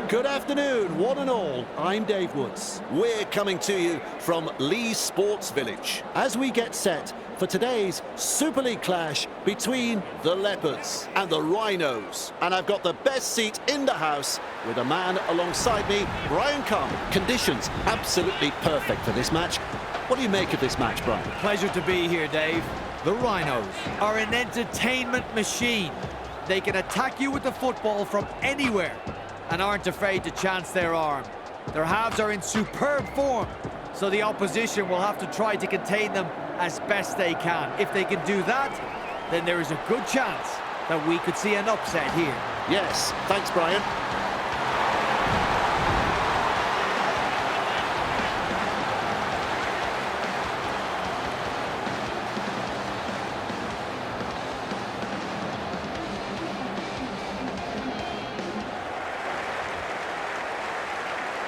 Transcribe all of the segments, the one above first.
Good afternoon, one and all. I'm Dave Woods. We're coming to you from Lee's Sports Village As we get set for today's Super League clash between the Leopards and the Rhinos. and I've got the best seat in the house with a man alongside me, Brian Carm. Conditions absolutely perfect for this match. What do you make of this match, Brian? Pleasure to be here, Dave. The Rhinos are an entertainment machine. They can attack you with the football from anywhere and aren't afraid to chance their arm. Their halves are in superb form, so the opposition will have to try to contain them as best they can. If they can do that, then there is a good chance that we could see an upset here. Yes, thanks, Brian.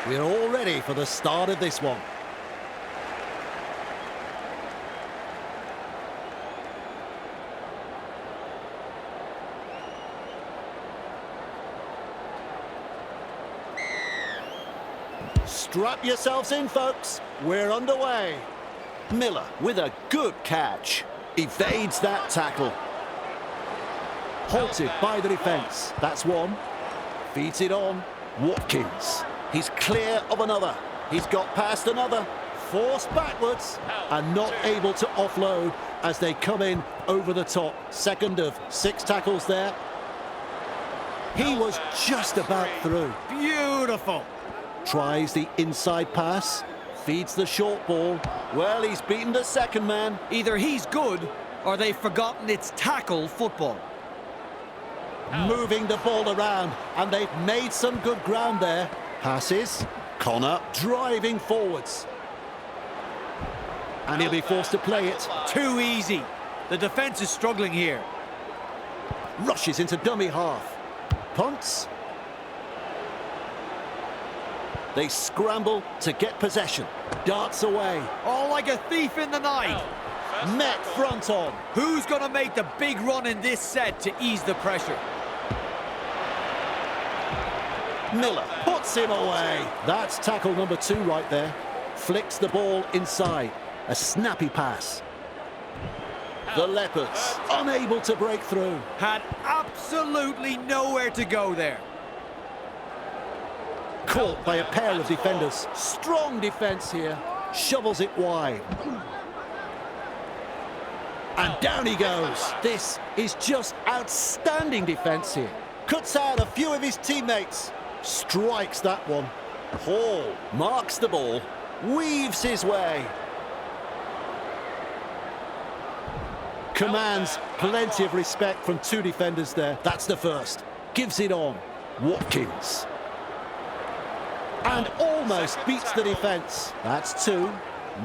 We're all ready for the start of this one. Strap yourselves in, folks. We're underway. Miller with a good catch. Evades that tackle. Halted by the defence. That's one. Feeds it on. Watkins. He's clear of another. He's got past another. Forced backwards and not able to offload as they come in over the top. Second of 6 tackles there. He was just about through. Beautiful. Tries the inside pass. Feeds the short ball. Well, he's beaten the second man. Either he's good or they've forgotten it's tackle football. Moving the ball around, and they've made some good ground there. Passes. Connor driving forwards. And he'll be forced to play it. Too easy. The defence is struggling here. Rushes into dummy half. Punts. They scramble to get possession. Darts away. All like a thief in the night. Met front on. Who's going to make the big run in this set to ease the pressure? Miller puts him away. That's tackle number 2 right there. Flicks the ball inside. A snappy pass. The Leopards unable to break through. Had absolutely nowhere to go there. Caught by a pair of defenders. Strong defence here. Shovels it wide. And down he goes. This is just outstanding defence here. Cuts out a few of his teammates. Strikes that one. Hall marks the ball. Weaves his way. Commands plenty of respect from 2 defenders there. That's the first. Gives it on. Watkins. And almost beats the defence. That's 2.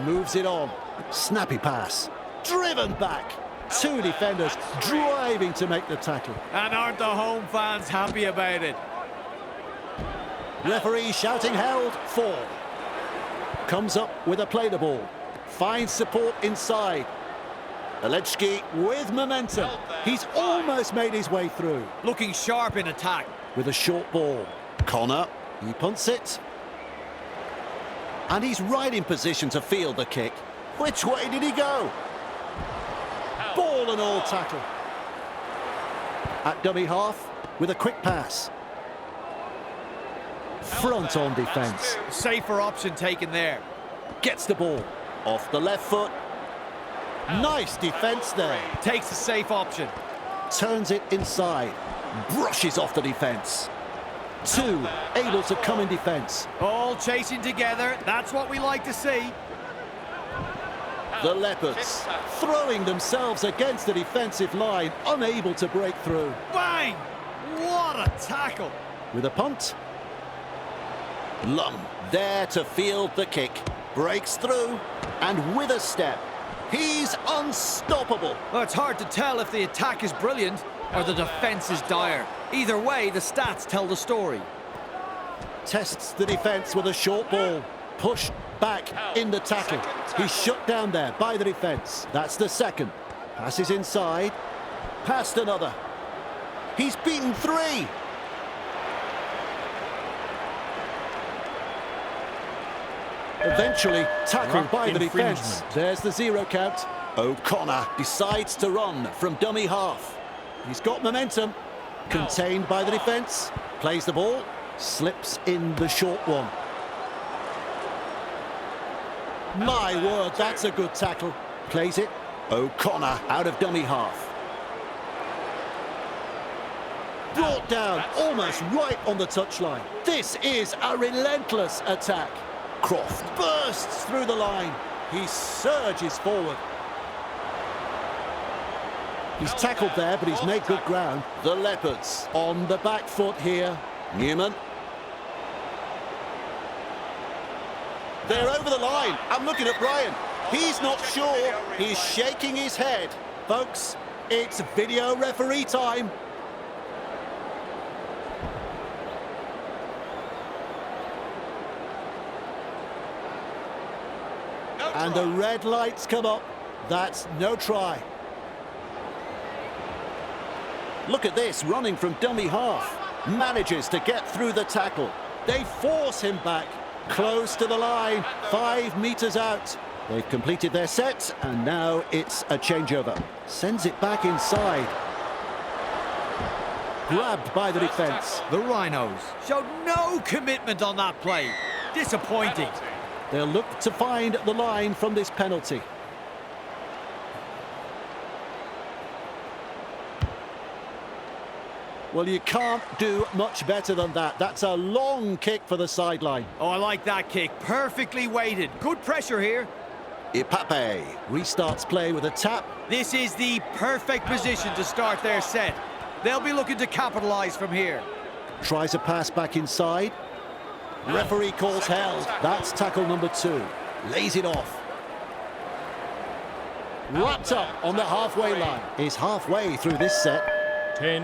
Moves it on. Snappy pass. Driven back. 2 defenders driving to make the tackle. And aren't the home fans happy about it? Referee shouting held. 4. Comes up with a play the ball. Finds support inside. Alechki with momentum. He's almost made his way through. Looking sharp in attack. With a short ball. Connor. He punts it. And he's right in position to field the kick. Which way did he go? Ball and all tackle. At dummy half with a quick pass. Front on defence. Safer option taken there. Gets the ball. Off the left foot. Nice defence there. Takes the safe option. Turns it inside. Brushes off the defence. 2 able to come in defence. All chasing together. That's what we like to see. The Leopards throwing themselves against the defensive line, unable to break through. Bang! What a tackle. With a punt. Lum there to field the kick. Breaks through and with a step. He's unstoppable. Well, it's hard to tell if the attack is brilliant or the defence is dire. Either way, the stats tell the story. Tests the defence with a short ball. Pushed back in the tackle. He's shut down there by the defence. That's the second. Passes inside. Past another. He's beaten 3. Eventually tackled by the defence. Infringement. There's the 0 count. O'Connor decides to run from dummy half. He's got momentum. Contained by the defence. Plays the ball. Slips in the short one. My word, that's a good tackle. Plays it. O'Connor out of dummy half. Brought down almost right on the touchline. This is a relentless attack. Croft bursts through the line. He surges forward. He's tackled there, but he's made good ground. The Leopards on the back foot here. Newman. They're over the line. I'm looking at Brian. He's not sure. He's shaking his head. Folks, it's video referee time. And the red lights come up. That's no try. Look at this, running from dummy half. Manages to get through the tackle. They force him back. Close to the line, 5 metres out. They've completed their set, and now it's a changeover. Sends it back inside. Grabbed by the defence. The Rhinos showed no commitment on that play. Disappointing. They'll look to find the line from this penalty. Well, you can't do much better than that. That's a long kick for the sideline. Oh, I like that kick. Perfectly weighted. Good pressure here. Ipape restarts play with a tap. This is the perfect position to start their set. They'll be looking to capitalise from here. Tries a pass back inside. Referee calls held. That's tackle number 2. Lays it off. Wrapped up on the halfway line. Is halfway through this set. 10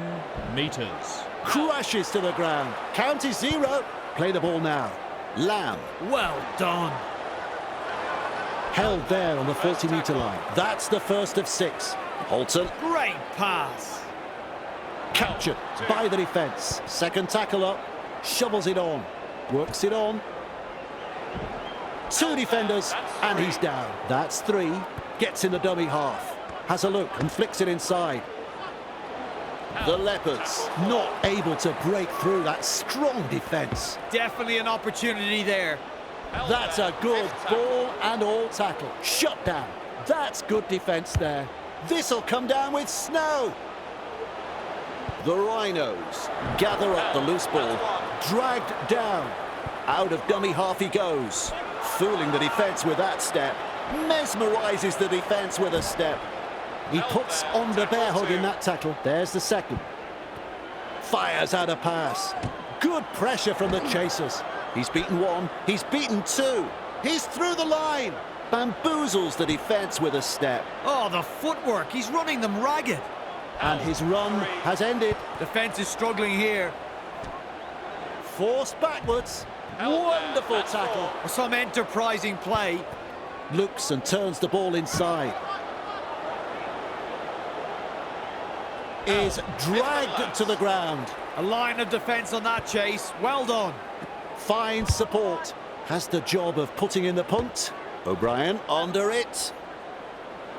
metres. Crashes to the ground. Count is 0. Play the ball now. Lamb. Well done. Held there on the 40-metre line. That's the first of 6. Holton. Great pass. Captured by the defence. Second tackle up. Shovels it on. Works it on. 2 defenders, and he's down. That's 3. Gets in the dummy half. Has a look and flicks it inside. The Leopards not able to break through that strong defence. Definitely an opportunity there. That's a good ball and all tackle. Shut down. That's good defence there. This'll come down with snow. The Rhinos gather up the loose ball. Dragged down. Out of dummy half he goes. Fooling the defence with that step. Mesmerises the defence with a step. He puts on the bear hug in that tackle. There's the second. Fires out a pass. Good pressure from the chasers. He's beaten 1. He's beaten 2. He's through the line. Bamboozles the defence with a step. Oh, the footwork. He's running them ragged. And his run has ended. Defence is struggling here. Forced backwards. Wonderful tackle. Some enterprising play. Looks and turns the ball inside. Is dragged to the ground. A line of defence on that chase. Well done. Finds support. Has the job of putting in the punt. O'Brien under it.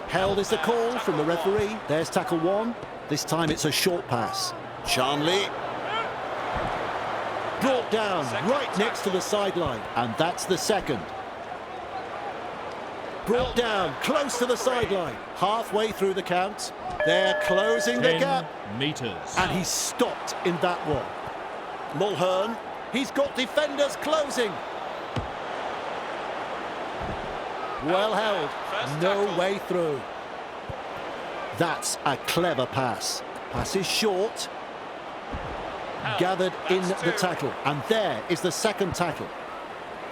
Held is the call from the referee. There's tackle 1. This time it's a short pass. Charnley. Brought down right next to the sideline. And that's the second. Brought down close to the sideline. Halfway through the count. They're closing the 10 gap. metres. And he's stopped in that one. Mulhern. He's got defenders closing. Well held. No way through. That's a clever pass. Pass is short. Gathered in the tackle. And there is the second tackle.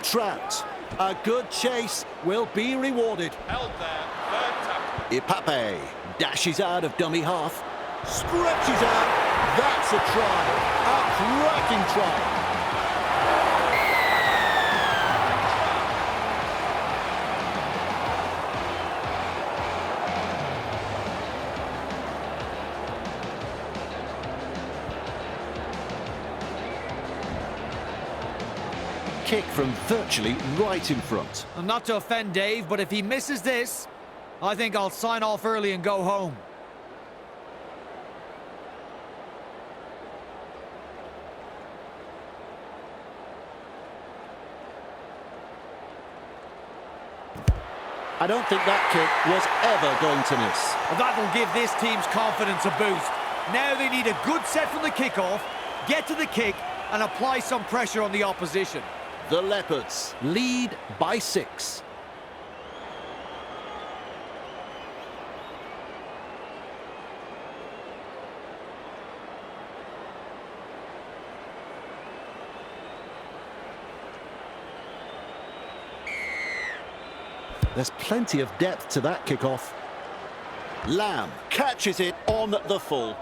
Trapped. A good chase will be rewarded. Held there, third tackle. Ipape dashes out of dummy half. Stretches out. That's a try. A cracking try. kick from virtually right in front. And not to offend Dave, but if he misses this, I think I'll sign off early and go home. I don't think that kick was ever going to miss. Well, that'll give this team's confidence a boost. Now they need a good set from the kickoff, get to the kick, and apply some pressure on the opposition. The Leopards lead by 6. There's plenty of depth to that kickoff. Lamb catches it on the full.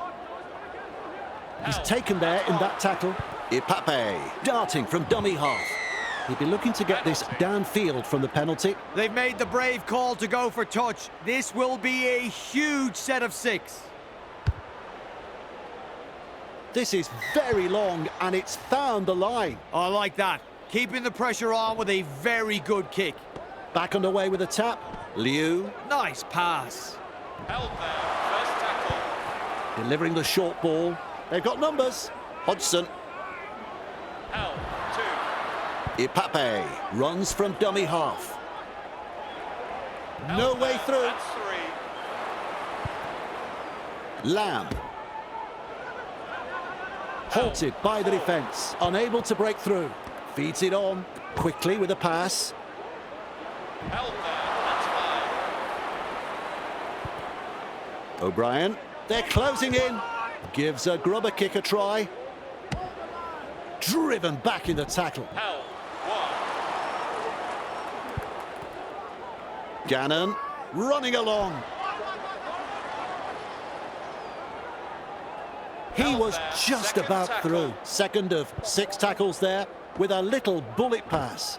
He's taken there in that tackle. Ipape darting from dummy half. He'd be looking to get this downfield from the penalty. They've made the brave call to go for touch. This will be a huge set of 6. This is very long and it's found the line. I like that. Keeping the pressure on with a very good kick. Back underway with a tap. Liu Nice pass. Held there, first tackle. delivering the short ball. They've got numbers. Hodgson. Held, 2. Ipape runs from dummy half. No way through. That's 3. Lamb. Halted by the defence. Unable to break through. Feeds it on. Quickly with a pass. Held there, that's 5. O'Brien. They're closing in. Gives a grubber kick a try. Driven back in the tackle. Held, 1. Gannon running along. He was just Second about tackle. through. Second of 6 tackles there with a little bullet pass.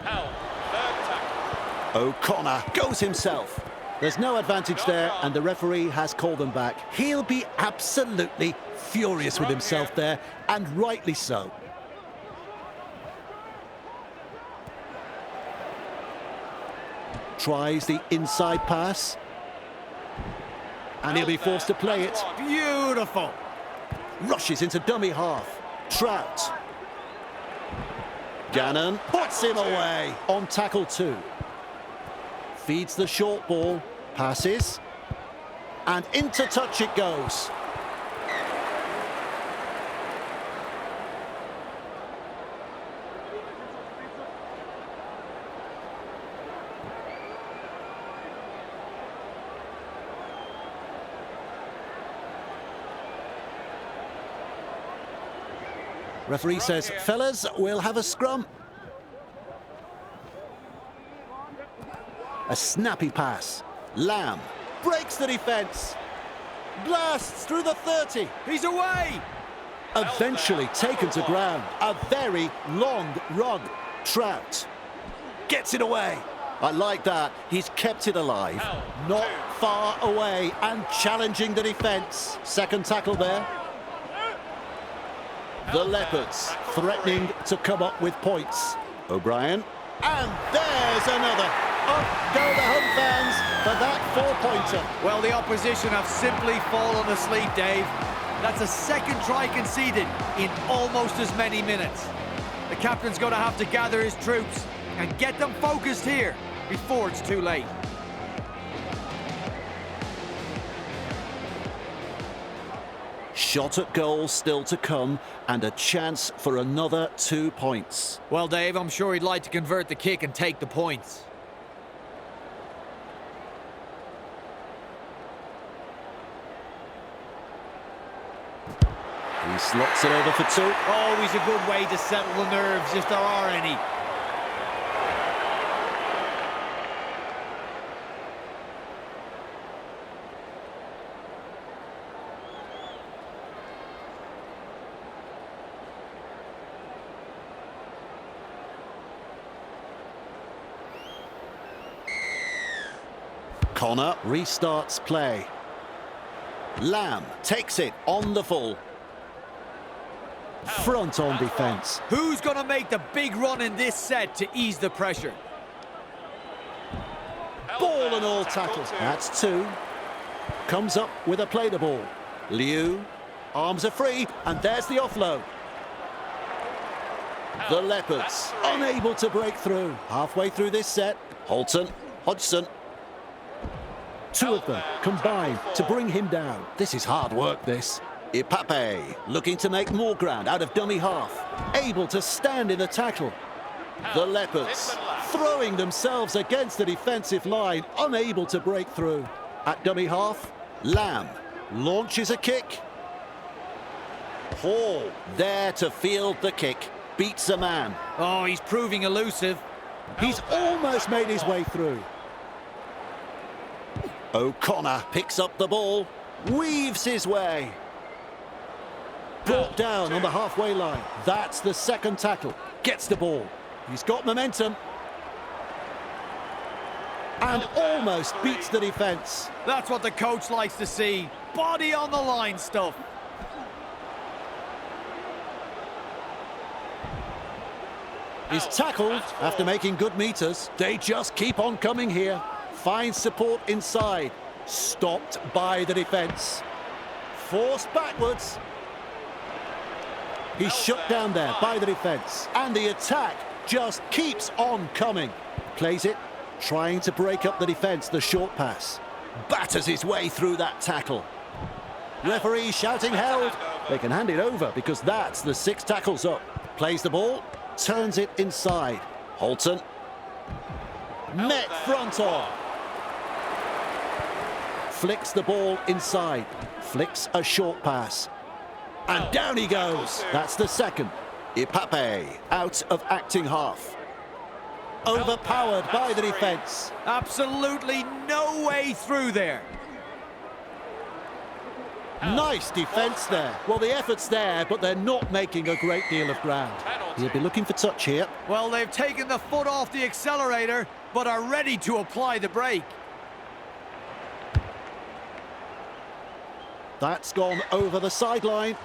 Held, third tackle. O'Connor goes himself. There's no advantage there and the referee has called them back. He'll be absolutely furious with himself there, and rightly so. Tries the inside pass. And he'll be forced to play it. Beautiful. Rushes into dummy half. Trout. Gannon puts him away on tackle 2. Feeds the short ball. Passes. And into touch it goes. Referee says, fellas, we'll have a scrum. A snappy pass. Lamb breaks the defence. Blasts through the 30. He's away. Eventually taken to ground. A very long run. Trout gets it away. I like that. He's kept it alive. Not far away and challenging the defence. Second tackle there. The Leopards threatening to come up with points. O'Brien. And there's another. Up go the home fans for that 4-pointer. Well, the opposition have simply fallen asleep, Dave. That's a second try conceded in almost as many minutes. The captain's going to have to gather his troops and get them focused here before it's too late. Shot at goal still to come and a chance for another 2 points. Well, Dave, I'm sure he'd like to convert the kick and take the points. He slots it over for 2. Always a good way to settle the nerves if there are any. Connor restarts play. Lamb takes it on the full. Front on defence. Who's going to make the big run in this set to ease the pressure? Ball and all tackle. That's two. Comes up with a play the ball. Liu, arms are free, and there's the offload. The Leopards unable to break through. Halfway through this set, Hodgson. Two of them combine to bring him down. This is hard work, this. Ipape looking to make more ground out of dummy half. Able to stand in the tackle. The Leopards throwing themselves against the defensive line, unable to break through. At dummy half, Lamb launches a kick. Hall there to field the kick. Beats a man. Oh, he's proving elusive. He's almost made his way through. O'Connor picks up the ball, weaves his way. Brought down on the halfway line. That's the second tackle. Gets the ball. He's got momentum. And almost beats the defence. That's what the coach likes to see. Body on the line stuff. Is tackled after making good meters. They just keep on coming here. Finds support inside. Stopped by the defence. Forced backwards. He's shut down there by the defence. And the attack just keeps on coming. Plays it, trying to break up the defence, the short pass. Batters his way through that tackle. Referee shouting held. They can hand it over because that's the 6 tackles up. Plays the ball, turns it inside. Holton. Met front on. Flicks the ball inside. Flicks a short pass. And down he goes. That's the second. Ipape out of acting half. Overpowered by the defence. Absolutely no way through there. Nice defence there. Well, the effort's there, but they're not making a great deal of ground. He'll be looking for touch here. Well, they've taken the foot off the accelerator, but are ready to apply the brake. That's gone over the sideline.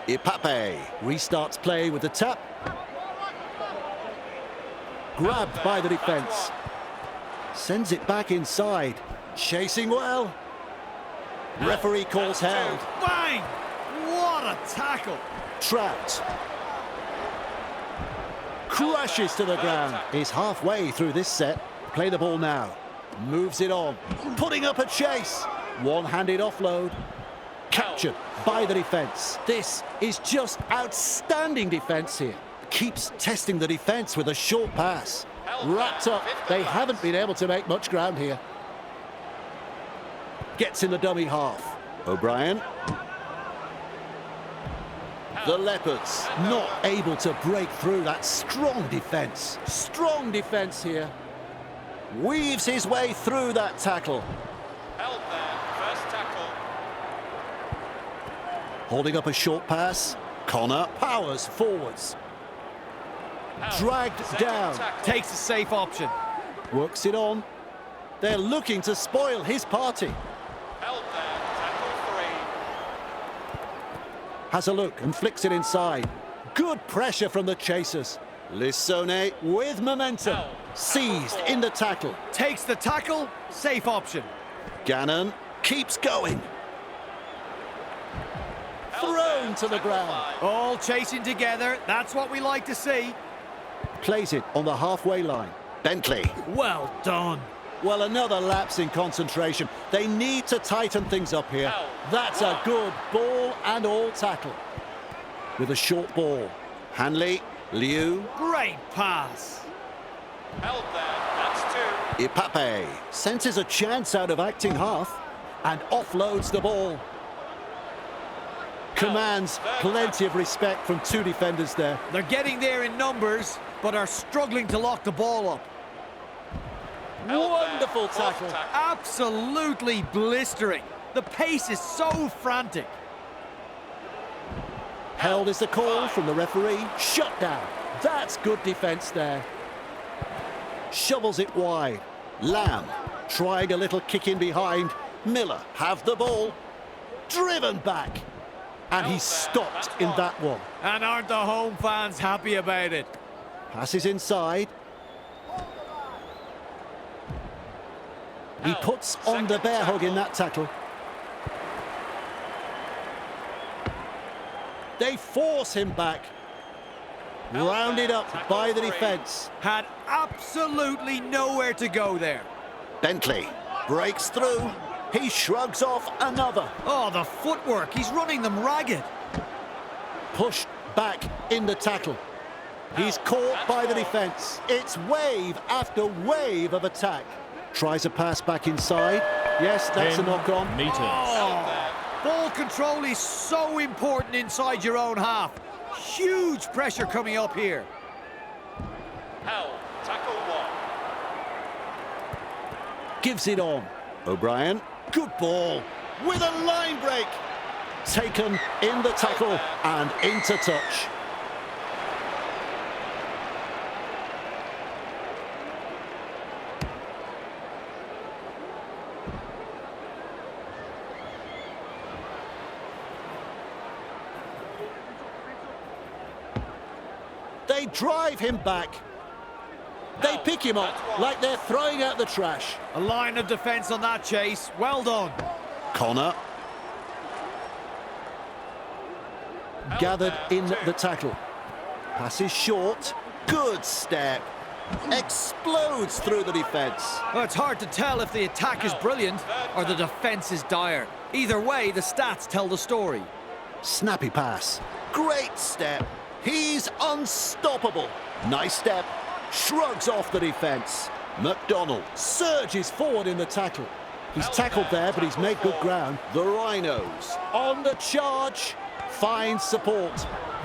Ipape restarts play with the tap. Grabbed by the defence. Sends it back inside. Chasing well. Referee calls held. Bang! What a tackle! Trout. Crashes to the ground. He's halfway through this set. Play the ball now. Moves it on. Putting up a chase. One-handed offload. Captured by the defence. This is just outstanding defence here. Keeps testing the defence with a short pass. Wrapped up. They haven't been able to make much ground here. Gets in the dummy half. O'Brien. The Leopards not able to break through that strong defence. Strong defence here. Weaves his way through that tackle. Held there, first tackle. Holding up a short pass. Connor powers forwards. Dragged down. Takes a safe option. Works it on. They're looking to spoil his party. Held there, tackle 3. Has a look and flicks it inside. Good pressure from the chasers. Lissone with momentum. Seized in the tackle. Takes the tackle, safe option. Gannon keeps going. Thrown to the ground. All chasing together, that's what we like to see. Plays it on the halfway line. Bentley. Well done. Well, another lapse in concentration. They need to tighten things up here. That's a good ball and all tackle. With a short ball. Hanley, Liu. Great pass. Held there, that's 2. Ipape senses a chance out of acting half and offloads the ball. Commands plenty of respect from 2 defenders there. They're getting there in numbers, but are struggling to lock the ball up. Wonderful tackle. Absolutely blistering. The pace is so frantic. Held is the call from the referee. Shut down. That's good defence there. Shovels it wide. Lamb trying a little kick in behind. Miller have the ball. Driven back. And he's stopped in that one. And aren't the home fans happy about it? Passes inside. He puts on the bear hug in that tackle. They force him back. Rounded up by the defence. Had absolutely nowhere to go there. Bentley breaks through. He shrugs off another. Oh, the footwork. He's running them ragged. Pushed back in the tackle. He's caught by the defence. It's wave after wave of attack. Tries a pass back inside. Yes, that's a 10 knock-on. meters. Oh, ball control is so important inside your own half. Huge pressure coming up here. Tackle one. Gives it on. O'Brien. Good ball. With a line break. Taken in the tackle and into touch. They drive him back. They pick him up like they're throwing out the trash. A line of defence on that chase. Well done. Connor. Gathered in the tackle. Passes short. Good step. Explodes through the defence. Well, it's hard to tell if the attack is brilliant or the defence is dire. Either way, the stats tell the story. Snappy pass. Great step. He's unstoppable. Nice step. Shrugs off the defence. McDonald surges forward in the tackle. He's tackled there, but he's made good ground. The Rhinos on the charge. Finds support.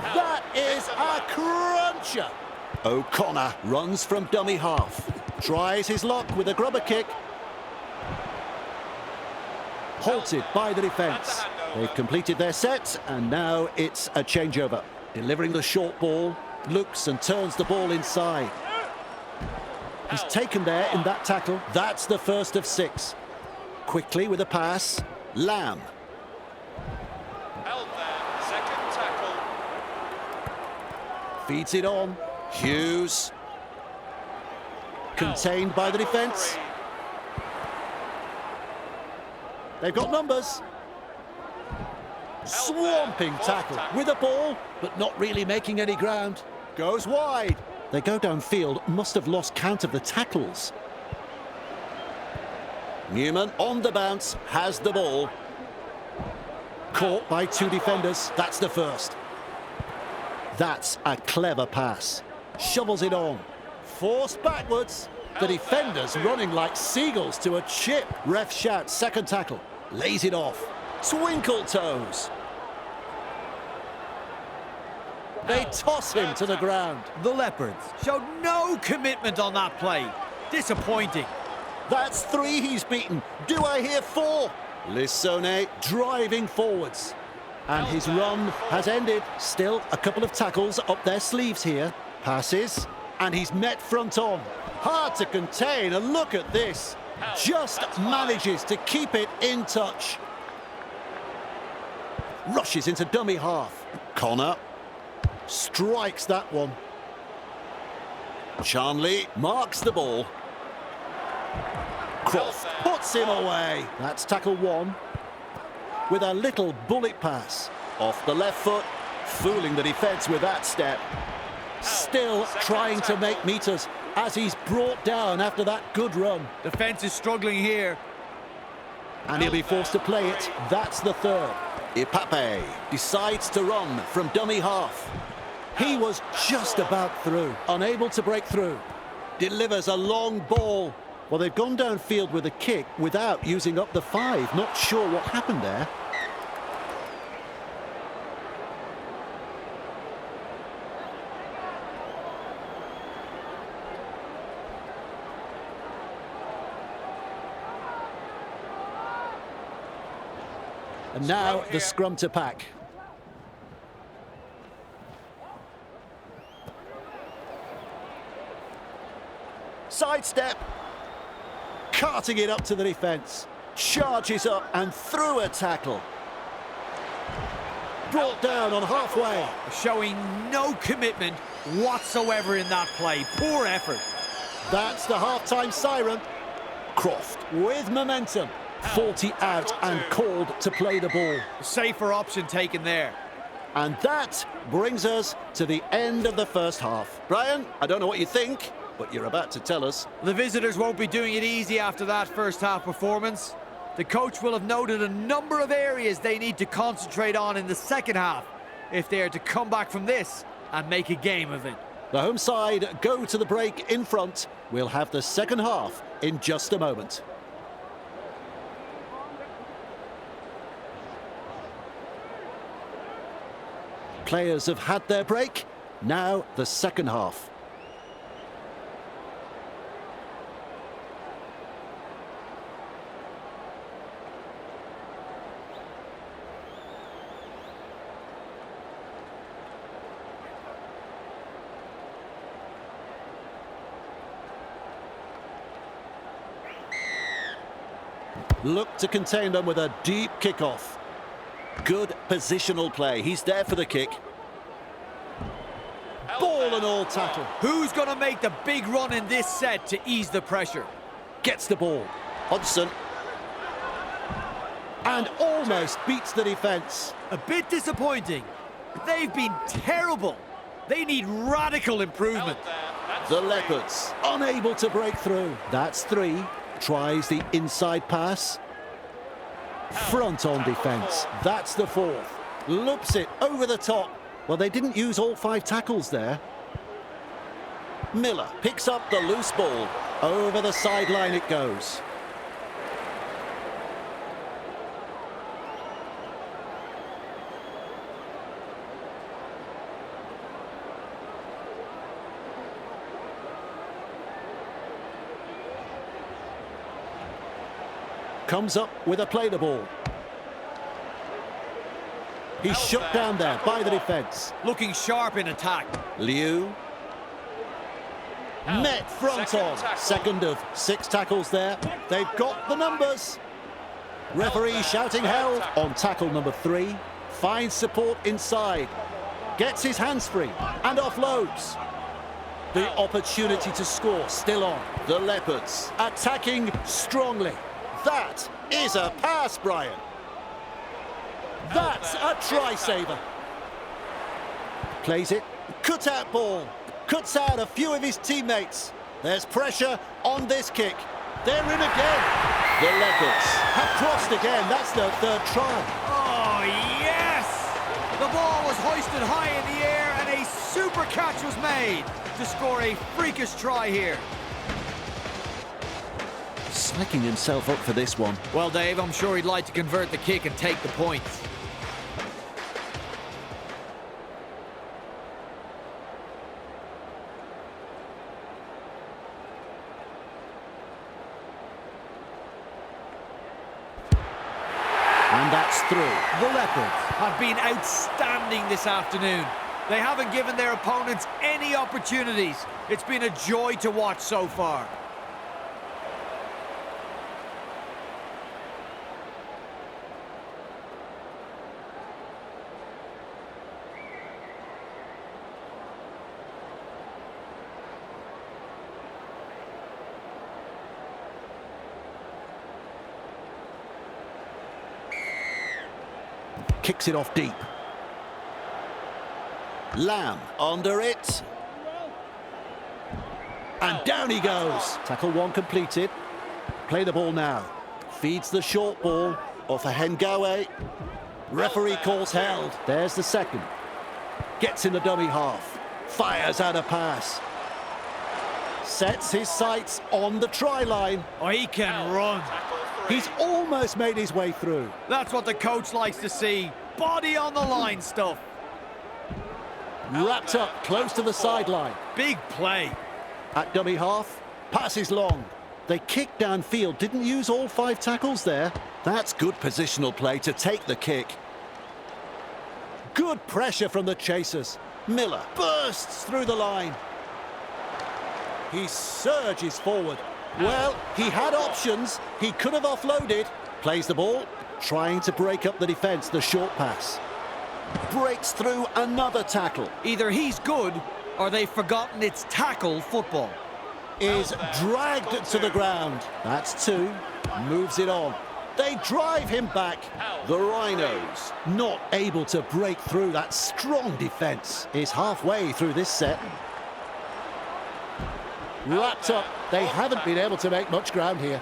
That is a cruncher. O'Connor runs from dummy half. Tries his luck with a grubber kick. Halted by the defence. They've completed their set, and now it's a changeover. Delivering the short ball, looks and turns the ball inside. He's taken there in that tackle. That's the first of 6. Quickly with a pass, Lamb. Held there. Second tackle. Feeds it on. Hughes. Contained by the defence. They've got numbers. Swamping tackle with a ball, but not really making any ground. Goes wide. They go downfield, must have lost count of the tackles. Newman on the bounce, has the ball. Caught by 2 defenders, that's the first. That's a clever pass. Shovels it on. Forced backwards. The defenders running like seagulls to a chip. Ref shouts, second tackle. Lays it off. Twinkle toes. They toss him to the ground. The Leopards showed no commitment on that play. Disappointing. That's 3 he's beaten. Do I hear 4? Lissone driving forwards. And his run has ended. Still a couple of tackles up their sleeves here. Passes. And he's met front on. Hard to contain, and look at this. Just manages to keep it in touch. Rushes into dummy half. Connor strikes that one. Charnley marks the ball. Croft puts him away. That's tackle 1. With a little bullet pass. Off the left foot. Fooling the defence with that step. Still trying to make meters as he's brought down after that good run. Defence is struggling here. And he'll be forced to play it. That's the 3rd. Ipape decides to run from dummy half. He was just about through, unable to break through. Delivers a long ball. Well, they've gone downfield with a kick without using up the 5. Not sure what happened there. And now the scrum to pack. Sidestep. Carting it up to the defence. Charges up and through a tackle. Brought down on halfway. Showing no commitment whatsoever in that play. Poor effort. That's the half-time siren. Croft with momentum. 40 out and called to play the ball. Safer option taken there. And that brings us to the end of the first half. Brian, I don't know what you think, but you're about to tell us. The visitors won't be doing it easy after that first half performance. The coach will have noted a number of areas they need to concentrate on in the second half if they are to come back from this and make a game of it. The home side go to the break in front. We'll have the second half in just a moment. Players have had their break. Now the second half. Look to contain them with a deep kickoff. Good positional play. He's there for the kick. Ball and all tackle. Who's going to make the big run in this set to ease the pressure? Gets the ball. Hodgson. And almost beats the defence. A bit disappointing. They've been terrible. They need radical improvement. The Leopards unable to break through. That's 3. Tries the inside pass. Front on defence. That's the 4th. Loops it over the top. Well, they didn't use all 5 tackles there. Miller picks up the loose ball. Over the sideline it goes. Comes up with a play the ball. He's shut down there by the defence. Looking sharp in attack. Liu. Met front on. Second of 6 tackles there. They've got the numbers. Referee shouting held on tackle number 3. Finds support inside. Gets his hands free and offloads. The opportunity to score still on. The Leopards attacking strongly. That is a pass, Brian. That's a try-saver. Plays it. Cut out ball. Cuts out a few of his teammates. There's pressure on this kick. They're in again. The Leopards have crossed again. That's their 3rd try. Oh, yes! The ball was hoisted high in the air and a super catch was made to score a freakish try here. Psyching himself up for this one. Well, Dave, I'm sure he'd like to convert the kick and take the points. And that's through. The Leopards have been outstanding this afternoon. They haven't given their opponents any opportunities. It's been a joy to watch so far. Kicks it off deep. Lamb under it. And down he goes. Tackle 1 completed. Play the ball now. Feeds the short ball. Off a Hengawe. Referee calls held. There's the second. Gets in the dummy half. Fires out a pass. Sets his sights on the try line. Oh, he can run. He's almost made his way through. That's what the coach likes to see. Body on the line stuff. Wrapped up close to the sideline. Big play. At dummy half, passes long. They kicked downfield, didn't use all 5 tackles there. That's good positional play to take the kick. Good pressure from the chasers. Miller bursts through the line. He surges forward. Well, he had options. He could have offloaded. Plays the ball, trying to break up the defence, the short pass. Breaks through another tackle. Either he's good or they've forgotten it's tackle football. Is dragged to the ground. That's two. Moves it on. They drive him back. The Rhinos. Not able to break through that strong defence. Is halfway through this set. Wrapped up. They haven't been able to make much ground here.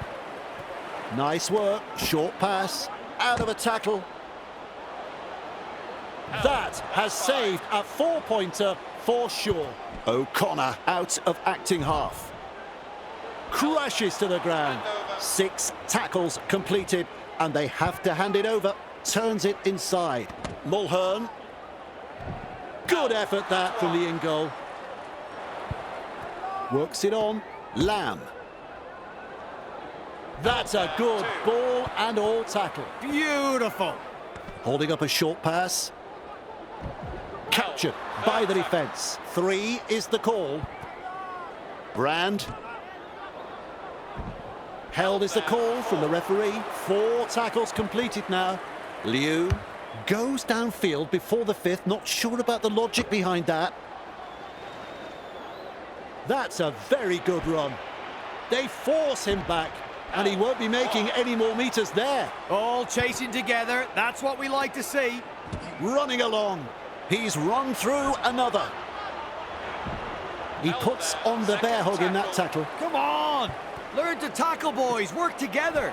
Nice work. Short pass. Out of a tackle. That has saved a 4-pointer for sure. O'Connor out of acting half. Crashes to the ground. 6 tackles completed, and they have to hand it over. Turns it inside. Mulhern. Good effort that from the in-goal. Works it on. Lamb. That's a good ball and all tackle. Beautiful. Holding up a short pass. Captured by the defence. 3 is the call. Brand. Held is the call from the referee. 4 tackles completed now. Liu goes downfield before the 5th. Not sure about the logic behind that. That's a very good run. They force him back, and he won't be making any more meters there. All chasing together. That's what we like to see. Running along. He's run through another. He puts on the bear hug in that tackle. Come on. Learn to tackle, boys. Work together.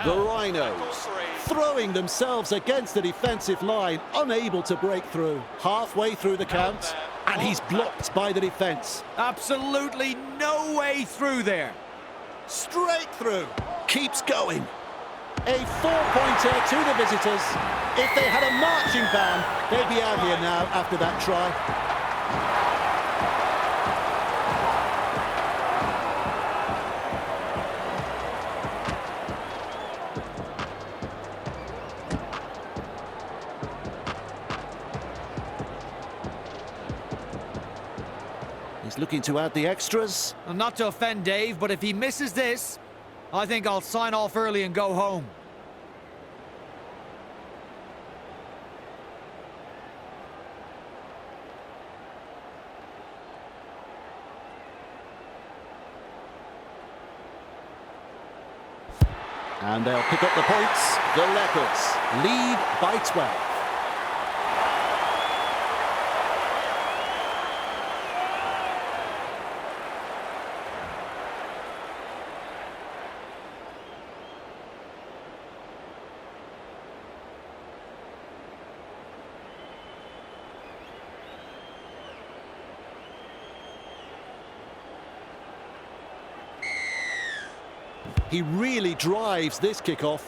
The Rhinos. Throwing themselves against the defensive line, unable to break through. Halfway through the count, and he's blocked by the defence. Absolutely no way through there. Straight through. Keeps going. A 4-pointer to the visitors. If they had a marching band, they'd be out here now after that try. He's looking to add the extras. And not to offend Dave, but if he misses this, I think I'll sign off early and go home. And they'll pick up the points. The Leopards. Lead by 12. He really drives this kickoff.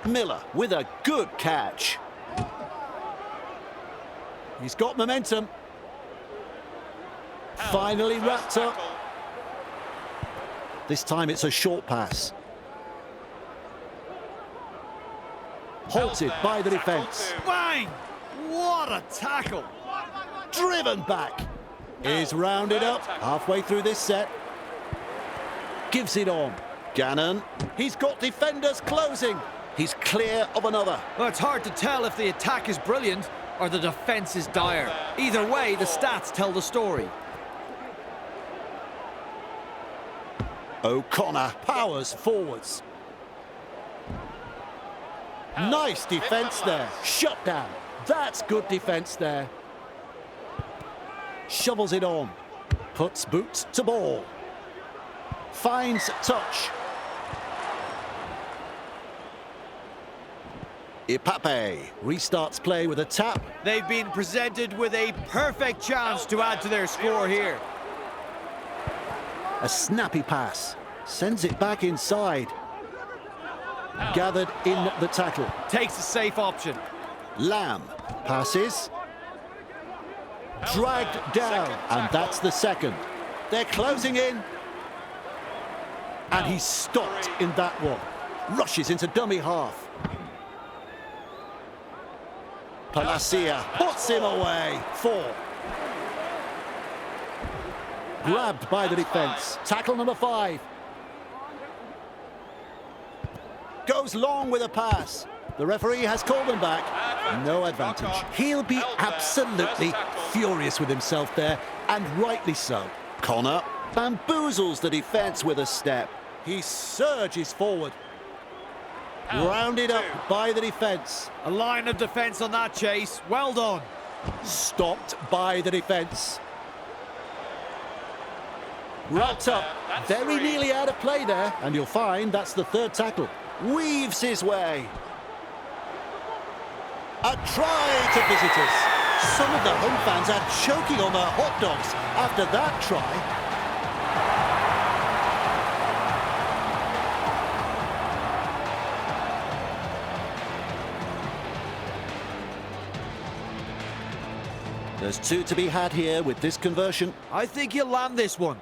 Miller with a good catch. He's got momentum. Finally wrapped up. This time it's a short pass. Halted by the defence. Bang! What a tackle! Driven back. Is rounded up halfway through this set. Gives it on. Gannon. He's got defenders closing. He's clear of another. Well, it's hard to tell if the attack is brilliant or the defence is dire. Either way, the stats tell the story. O'Connor powers forwards. Nice defence there. Shut down. That's good defence there. Shovels it on. Puts boots to ball. Finds touch. Ipape restarts play with a tap. They've been presented with a perfect chance to add to their score here. A snappy pass. Sends it back inside. Gathered in the tackle. Takes a safe option. Lamb passes. Dragged down. And that's the second. They're closing in. And he's stopped in that one. Rushes into dummy half. Palacia puts him away. 4. Grabbed by the defence. Tackle number 5. Goes long with a pass. The referee has called him back. No advantage. He'll be absolutely furious with himself there, and rightly so. Connor bamboozles the defence with a step. He surges forward. Rounded up by the defence. A line of defence on that chase. Well done. Stopped by the defence. Wrapped up, very nearly out of play there, and you'll find that's the third tackle. Weaves his way. A try to visitors. Some of the home fans are choking on their hot dogs after that try. There's two to be had here with this conversion. I think he'll land this one.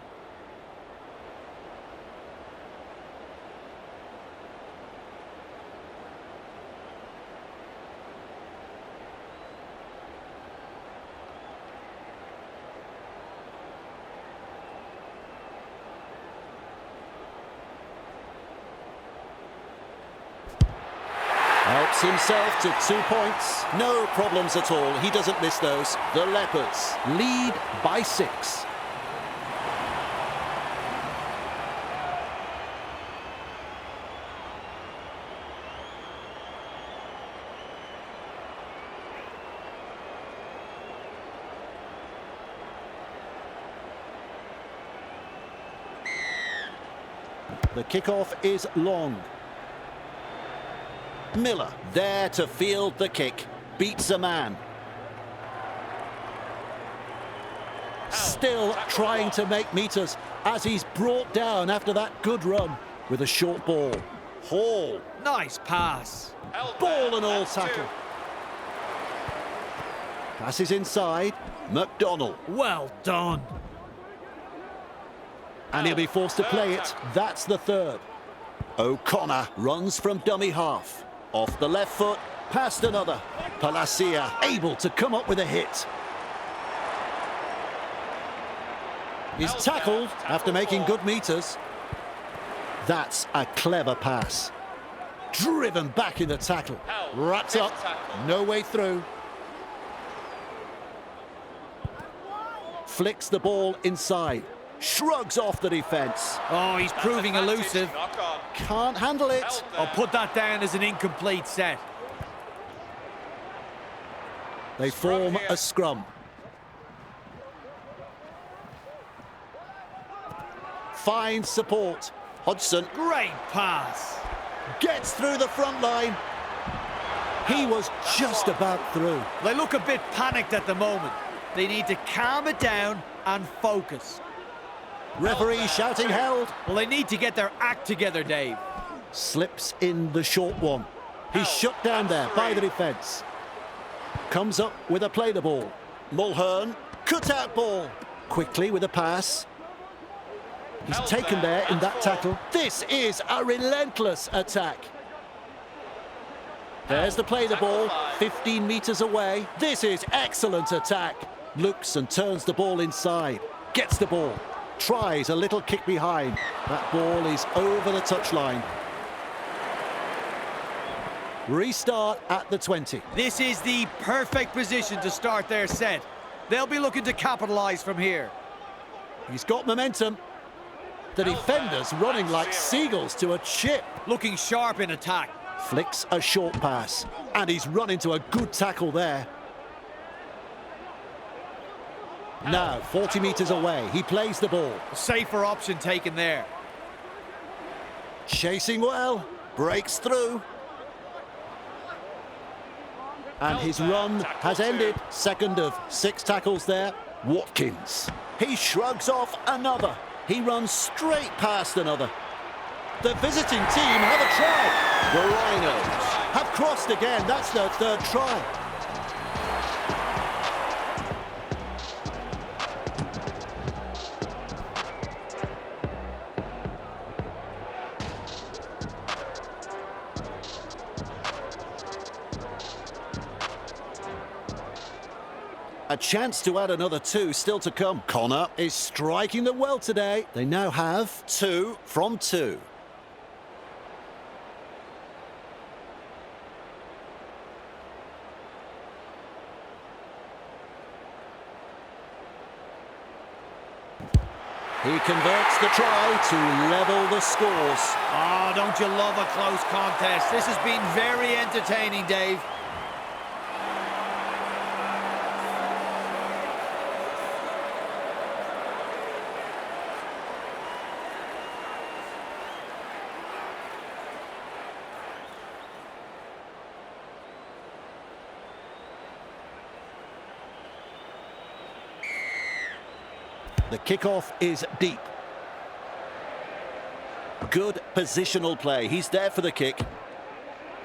Helps himself to 2 points. No problems at all. He doesn't miss those. The Leopards lead by 6. The kickoff is long. Miller there to field the kick. Beats a man. Still trying to make meters as he's brought down after that good run with a short ball. Hall. Nice pass. Ball and all tackle. Passes inside. McDonnell. Well done. And he'll be forced to play it. That's the third. O'Connor runs from dummy half. Off the left foot, past another. Palacia able to come up with a hit. He's tackled after making good meters. That's a clever pass. Driven back in the tackle. Wrapped up, no way through. Flicks the ball inside. Shrugs off the defence. Oh, he's proving elusive. Can't handle it. I'll put that down as an incomplete set. They form a scrum. Finds support. Hodgson Great pass. gets through the front line. He was just about through. They look a bit panicked at the moment. They need to calm it down and focus. Referee shouting held. Well, they need to get their act together, Dave. Slips in the short one. He's shut down there by the defence. Comes up with a play the ball. Mulhern, cut out ball. Quickly with a pass. He's taken there in that tackle. This is a relentless attack. There's the play the ball, 15 metres away. This is excellent attack. Looks and turns the ball inside. Gets the ball. Tries a little kick behind. That ball is over the touchline. Restart at the 20. This is the perfect position to start their set. They'll be looking to capitalise from here. He's got momentum. The defenders running like seagulls to a chip. Looking sharp in attack. Flicks a short pass. And he's run into a good tackle there. Now, 40 metres away, he plays the ball. Safer option taken there. Chasing well, breaks through. And his run has ended. Second of 6 tackles there. Watkins. He shrugs off another. He runs straight past another. The visiting team have a try. The Rhinos Have crossed again. That's their third try. A chance to add another 2 still to come. Connor is striking them well today. They now have 2 from 2. He converts the try to level the scores. Oh, don't you love a close contest? This has been very entertaining, Dave. The kickoff is deep. Good positional play. He's there for the kick.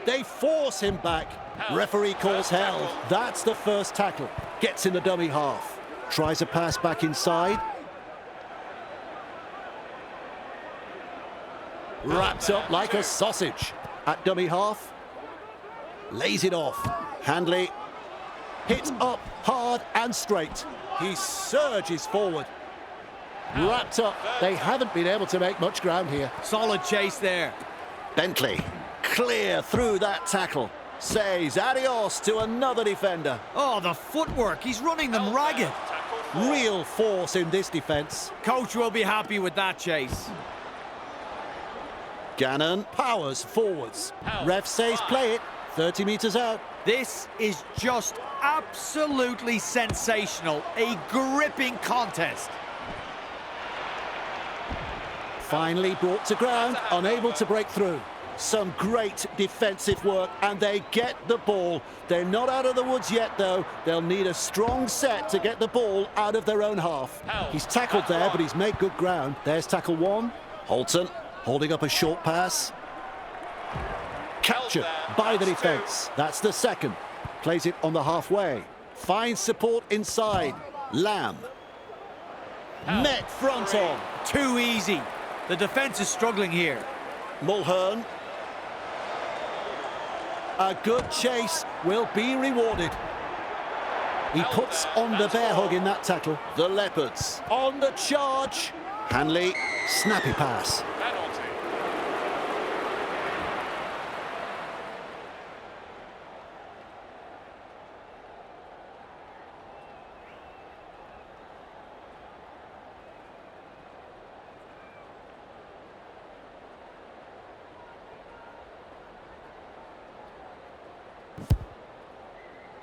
They force him back. Referee calls held. That's the first tackle. Gets in the dummy half. Tries a pass back inside. Wraps up like a sausage. At dummy half. Lays it off. Handley. Hits up hard and straight. He surges forward. Wrapped up. They haven't been able to make much ground here. Solid chase there. Bentley, clear through that tackle. Says adios to another defender. Oh, the footwork. He's running them ragged. Real force in this defence. Coach will be happy with that chase. Gannon powers forwards. Ref says play it. 30 metres out. This is just absolutely sensational. A gripping contest. Finally brought to ground, unable to break through. Some great defensive work, and they get the ball. They're not out of the woods yet, though. They'll need a strong set to get the ball out of their own half. He's tackled there, but he's made good ground. There's tackle one. Holton holding up a short pass. Captured by the defence. That's the second. Plays it on the halfway. Finds support inside. Lamb. Met front on. Too easy. The defence is struggling here. Mulhern. A good chase will be rewarded. He puts on the bear hug in that tackle. The Leopards on the charge. Hanley, snappy pass.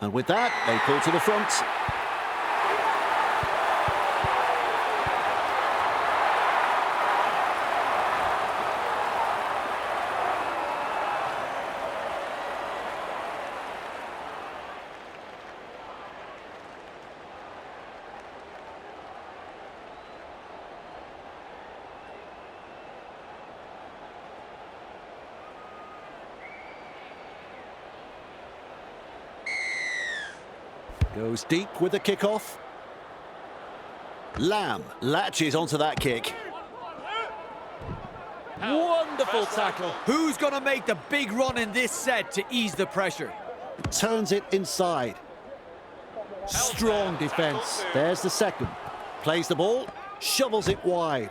And with that, they pull to the front. Goes deep with the kickoff. Lamb latches onto that kick. Wonderful tackle. Who's going to make the big run in this set to ease the pressure? Turns it inside. Strong defence. There's the second. Plays the ball. Shovels it wide.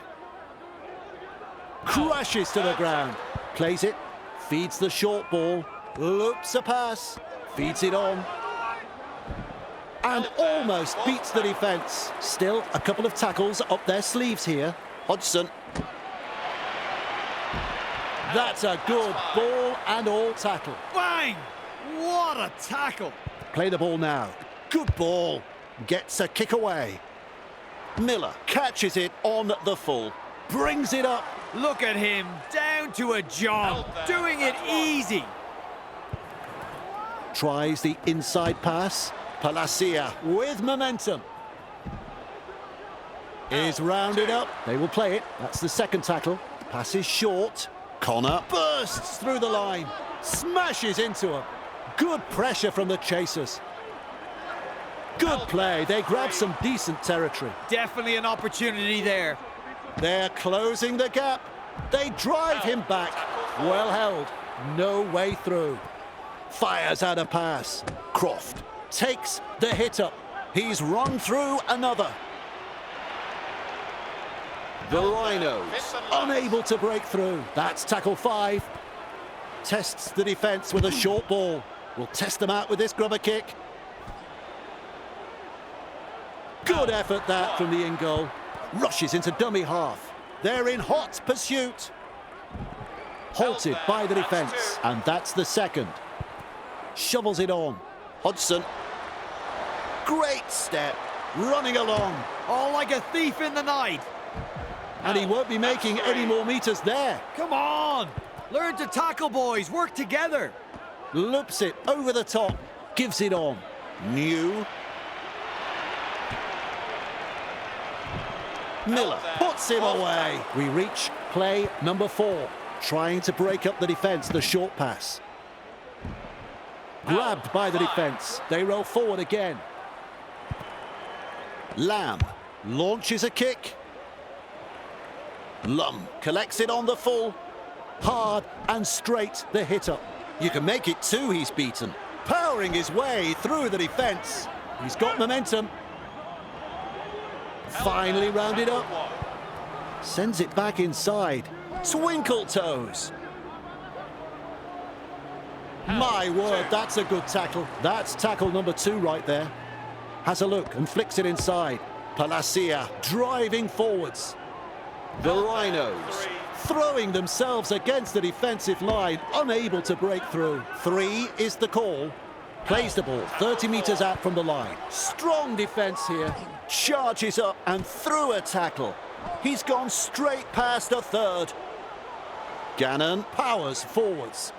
Crashes to the ground. Plays it. Feeds the short ball. Loops a pass. Feeds it on. And almost beats the defence. Still a couple of tackles up their sleeves here. Hodgson. That's a good ball and all tackle. Bang! What a tackle! Play the ball now. Good ball. Gets a kick away. Miller catches it on the full. Brings it up. Look at him, down to a jog, doing it easy. Tries the inside pass. Palacia with momentum. Is rounded up. They will play it. That's the second tackle. Pass is short. Connor bursts through the line. Smashes into him. Good pressure from the chasers. Good play. They grab some decent territory. Definitely an opportunity there. They're closing the gap. They drive him back. Well held. No way through. Fires out a pass. Croft takes the hit up. He's run through another. The Rhinos unable to break through. That's tackle 5. Tests the defence with a short ball. Will test them out with this grubber kick. Good effort that from the in goal. Rushes into dummy half. They're in hot pursuit. Halted by the defence. And that's the second. Shovels it on. Hodgson. Great step. Running along. Oh, like a thief in the night. And he won't be making any more meters there. Come on. Learn to tackle, boys. Work together. Loops it over the top. Gives it on. New. Miller puts him away. We reach play number 4. Trying to break up the defence, the short pass. Grabbed by the defence. They roll forward again. Lamb launches a kick. Lum collects it on the full. Hard and straight the hit up. You can make it 2, he's beaten. Powering his way through the defence. He's got momentum. Finally rounded up. Sends it back inside. Twinkle toes. My word, that's a good tackle. That's tackle number 2 right there. Has a look and flicks it inside. Palacia driving forwards. The Rhinos. Throwing themselves against the defensive line, unable to break through. 3 is the call. Plays the ball 30 metres out from the line. Strong defence here. Charges up and through a tackle. He's gone straight past a third. Gannon powers forwards.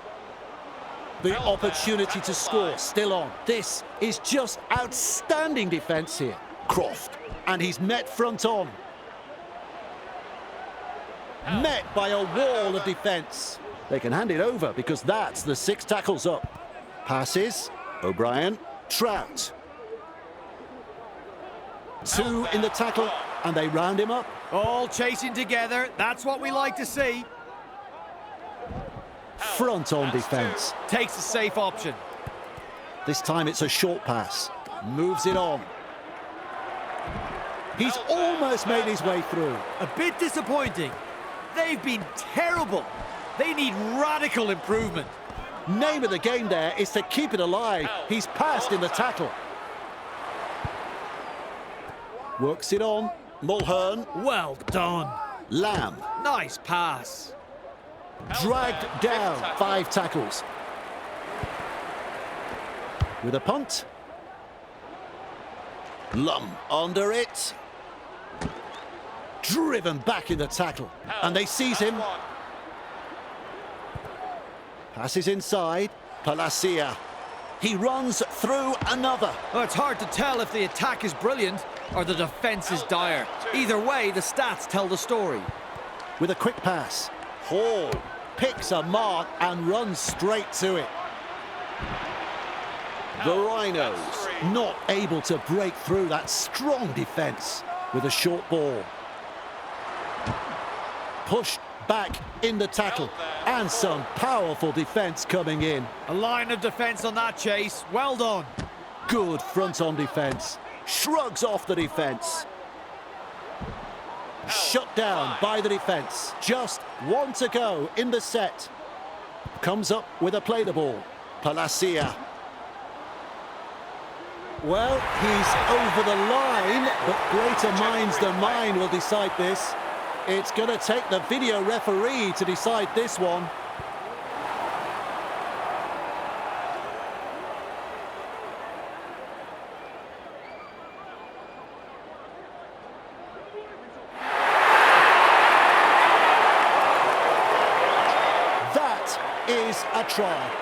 The opportunity to score still on. This is just outstanding defence here. Croft, and he's met front on. Met by a wall of defence. They can hand it over because that's the 6 tackles up. Passes, O'Brien, Trout. 2 in the tackle, and they round him up. All chasing together. That's what we like to see. Front on defence. Takes a safe option. This time it's a short pass. Moves it on. He's almost made his way through. A bit disappointing. They've been terrible. They need radical improvement. Name of the game there is to keep it alive. He's passed in the tackle. Works it on. Mulhern. Well done. Lamb. Nice pass. Dragged down. 5 tackles. With a punt. Lum under it. Driven back in the tackle. And they seize him. Passes inside. Palacia. He runs through another. Well, it's hard to tell if the attack is brilliant or the defence is dire. Either way, the stats tell the story. With a quick pass. Hall picks a mark and runs straight to it. The Rhinos. Not able to break through that strong defence with a short ball. Pushed back in the tackle. And some powerful defence coming in. A line of defence on that chase. Well done. Good front on defence. Shrugs off the defence. Shut down by the defence. Just 1 to go in the set. Comes up with a play the ball. Palacia. Well, he's over the line, but greater minds than mine will decide this. It's going to take the video referee to decide this one. That is a try.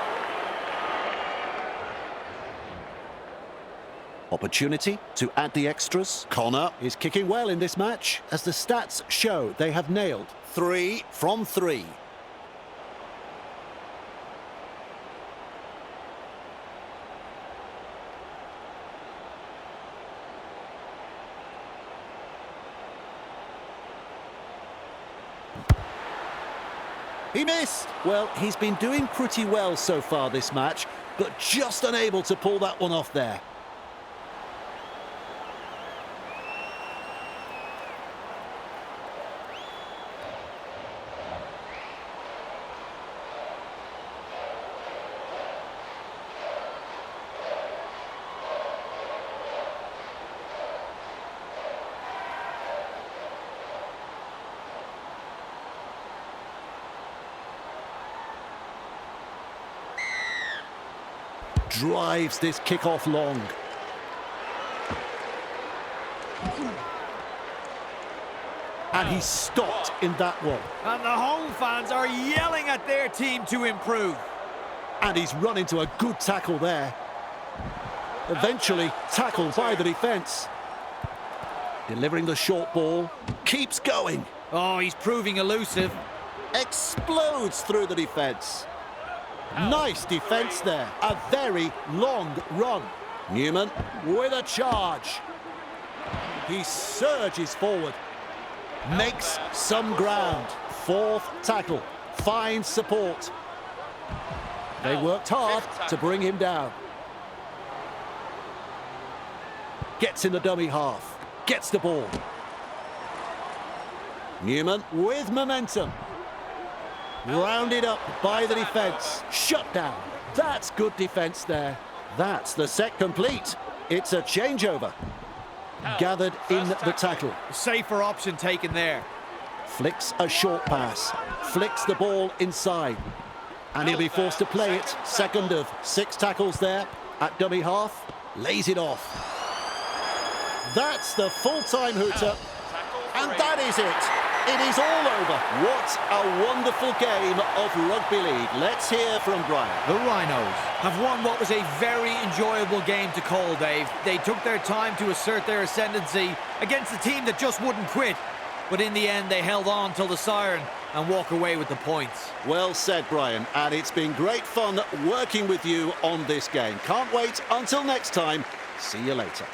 Opportunity to add the extras. Connor is kicking well in this match. As the stats show, they have nailed 3 from 3. He missed. Well, he's been doing pretty well so far this match, but just unable to pull that one off there. drives this kick-off long. And he's stopped in that one. And the home fans are yelling at their team to improve. And he's run into a good tackle there. Eventually tackled by the defence. Delivering the short ball. Keeps going. Oh, he's proving elusive. Explodes through the defence. Nice defence there. A very long run. Newman with a charge. He surges forward. Makes some ground. Fourth tackle. Finds support. They worked hard to bring him down. Gets in the dummy half. Gets the ball. Newman with momentum. Rounded up by the defence. Shut down. That's good defence there. That's the set complete. It's a changeover. Gathered in the tackle. Safer option taken there. Flicks a short pass. Flicks the ball inside. And he'll be forced to play it. Second of 6 tackles there at dummy half. Lays it off. That's the full-time hooter. And that is it. It is all over. What a wonderful game of rugby league. Let's hear from Brian. The Rhinos have won what was a very enjoyable game to call, Dave. They took their time to assert their ascendancy against a team that just wouldn't quit. But in the end, they held on till the siren and walk away with the points. Well said, Brian. And it's been great fun working with you on this game. Can't wait until next time. See you later.